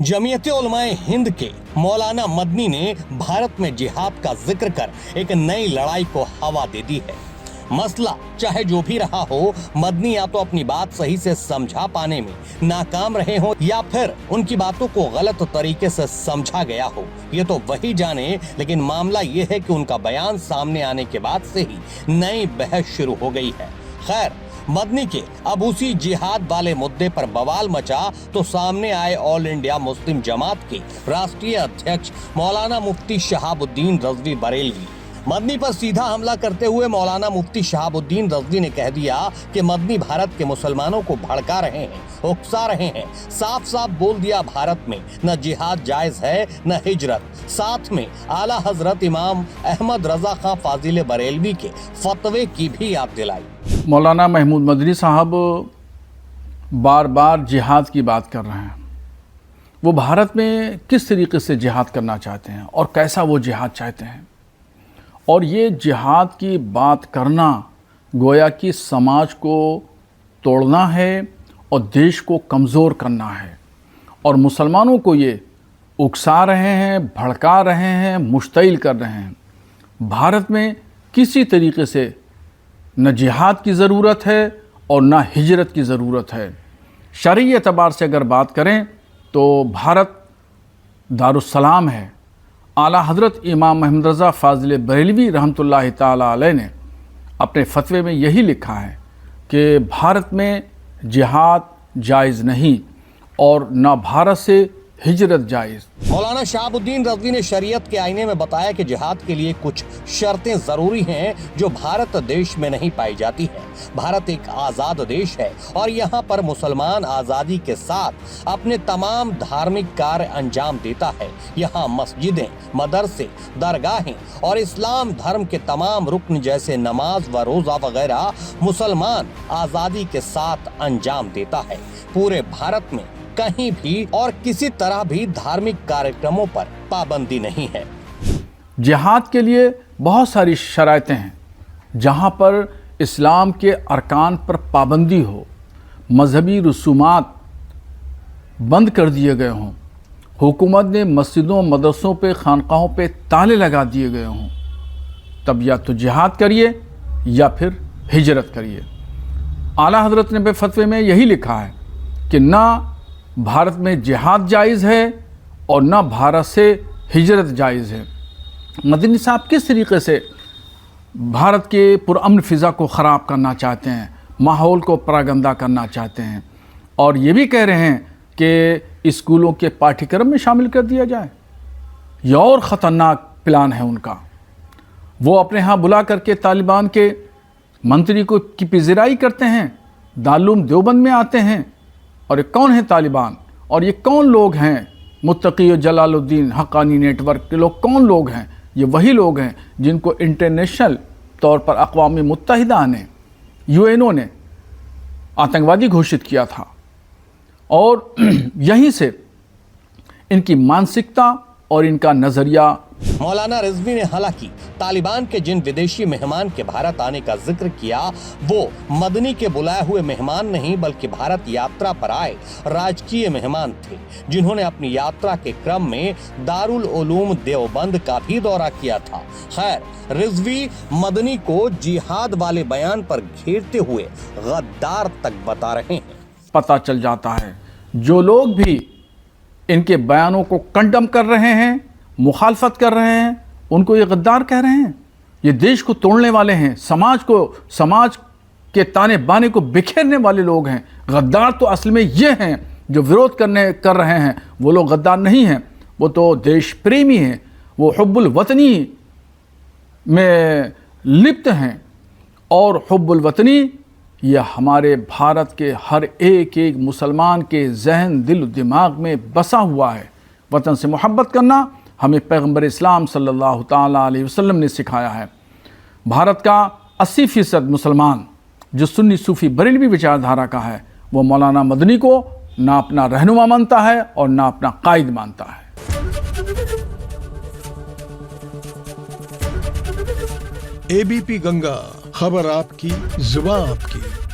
जमीयत उलमाए हिंद के मौलाना मदनी ने भारत में जिहाद का जिक्र कर एक नई लड़ाई को हवा दे दी है। मसला चाहे जो भी रहा हो, मदनी या तो अपनी बात सही से समझा पाने में नाकाम रहे हो या फिर उनकी बातों को गलत तरीके से समझा गया हो, ये तो वही जाने। लेकिन मामला ये है कि उनका बयान सामने आने के बाद से ही नई बहस शुरू हो गई है। खैर, मदनी के अब उसी जिहाद वाले मुद्दे पर बवाल मचा तो सामने आए ऑल इंडिया मुस्लिम जमात के राष्ट्रीय अध्यक्ष मौलाना मुफ्ती शहाबुद्दीन रजवी बरेलवी। मदनी पर सीधा हमला करते हुए मौलाना मुफ्ती शहाबुद्दीन रजवी ने कह दिया कि मदनी भारत के मुसलमानों को भड़का रहे हैं, उकसा रहे हैं। साफ साफ बोल दिया भारत में न जिहाद जायज है न हिजरत। साथ में आला हजरत इमाम अहमद रजा खां फाजिल बरेलवी के फतवे की भी याद दिलाई। मौलाना महमूद मदनी साहब बार बार जिहाद की बात कर रहे हैं। वो भारत में किस तरीके से जिहाद करना चाहते हैं और कैसा वो जिहाद चाहते हैं, और ये जिहाद की बात करना गोया कि समाज को तोड़ना है और देश को कमज़ोर करना है, और मुसलमानों को ये उकसा रहे हैं, भड़का रहे हैं, मुश्तिल कर रहे हैं। भारत में किसी तरीके से न जिहाद की ज़रूरत है और न हिजरत की ज़रूरत है। शरई एतबार से अगर बात करें तो भारत दारुस्सलाम है। आला हज़रत इमाम अहमद रज़ा फाजिल बरेलवी रहमतुल्लाहि ताला अलैह ने अपने फतवे में यही लिखा है कि भारत में जिहाद जायज़ नहीं और न भारत से हिजरत जायज़। मौलाना शहाबुद्दीन रजवी ने शरीयत के आईने में बताया कि जिहाद के लिए कुछ शर्तें जरूरी हैं जो भारत देश में नहीं पाई जाती है। भारत एक आज़ाद देश है और यहाँ पर मुसलमान आज़ादी के साथ अपने तमाम धार्मिक कार्य अंजाम देता है। यहाँ मस्जिदें, मदरसे, दरगाहें और इस्लाम धर्म के तमाम रुकन जैसे नमाज व रोज़ा वगैरह मुसलमान आज़ादी के साथ अंजाम देता है। पूरे भारत में कहीं भी और किसी तरह भी धार्मिक कार्यक्रमों पर पाबंदी नहीं है। जिहाद के लिए बहुत सारी शराइतें हैं जहां पर इस्लाम के अरकान पर पाबंदी हो, मजहबी रसूमात बंद कर दिए गए हों, हुकूमत ने मस्जिदों, मदरसों पे, खानकाहों पे ताले लगा दिए गए हों, तब या तो जिहाद करिए या फिर हिजरत करिए। आला हज़रत ने फतवे में यही लिखा है कि ना भारत में जिहाद जायज़ है और ना भारत से हिजरत जायज़ है। मदनी साहब किस तरीके से भारत के पुरअमन फ़िज़ा को ख़राब करना चाहते हैं, माहौल को परागंदा करना चाहते हैं, और ये भी कह रहे हैं कि स्कूलों के पाठ्यक्रम में शामिल कर दिया जाए। यह और ख़तरनाक प्लान है उनका। वो अपने यहाँ बुला करके तालिबान के मंत्री को की पिज़राई करते हैं, दारुल देवबंद में आते हैं। और ये कौन है तालिबान, और ये कौन लोग हैं मुत्तकी और जलालुद्दीन हक्कानी नेटवर्क के लोग कौन लोग हैं? ये वही लोग हैं जिनको इंटरनेशनल तौर पर अक़वाम मुत्तहिदा ने, यूएनओ ने आतंकवादी घोषित किया था। और यहीं से इनकी मानसिकता और इनका नज़रिया। मौलाना रिजवी ने हालांकि तालिबान के जिन विदेशी मेहमान के भारत आने का जिक्र किया, वो मदनी के बुलाए हुए मेहमान नहीं बल्कि भारत यात्रा पर आए राजकीय मेहमान थे, जिन्होंने अपनी यात्रा के क्रम में दारुल उलूम देवबंद का भी दौरा किया था। खैर, रिजवी मदनी को जिहाद वाले बयान पर घेरते हुए गद्दार तक बता रहे हैं। पता चल जाता है जो लोग भी इनके बयानों को कंडम कर रहे हैं, मुखालफत कर रहे हैं, उनको ये गद्दार कह रहे हैं। ये देश को तोड़ने वाले हैं, समाज के ताने बाने को बिखेरने वाले लोग हैं। गद्दार तो असल में ये हैं जो विरोध कर रहे हैं। वो लोग गद्दार नहीं हैं, वो तो देश प्रेमी हैं, वो हुब्बुल वतनी में लिप्त हैं। और हुब्बुल वतनी यह हमारे भारत के हर एक मुसलमान के जहन, दिल, दिमाग में बसा हुआ है। वतन से मोहब्बत करना हमें पैगम्बर इस्लाम सल्लल्लाहु ताला अलैहि वसल्लम ने सिखाया है। भारत का 80% मुसलमान जो सुन्नी सूफ़ी बरेलवी विचारधारा का है, वो मौलाना मदनी को ना अपना रहनुमा मानता है और ना अपना कायद मानता है। एबीपी गंगा, खबर आपकी, जुबान आपकी।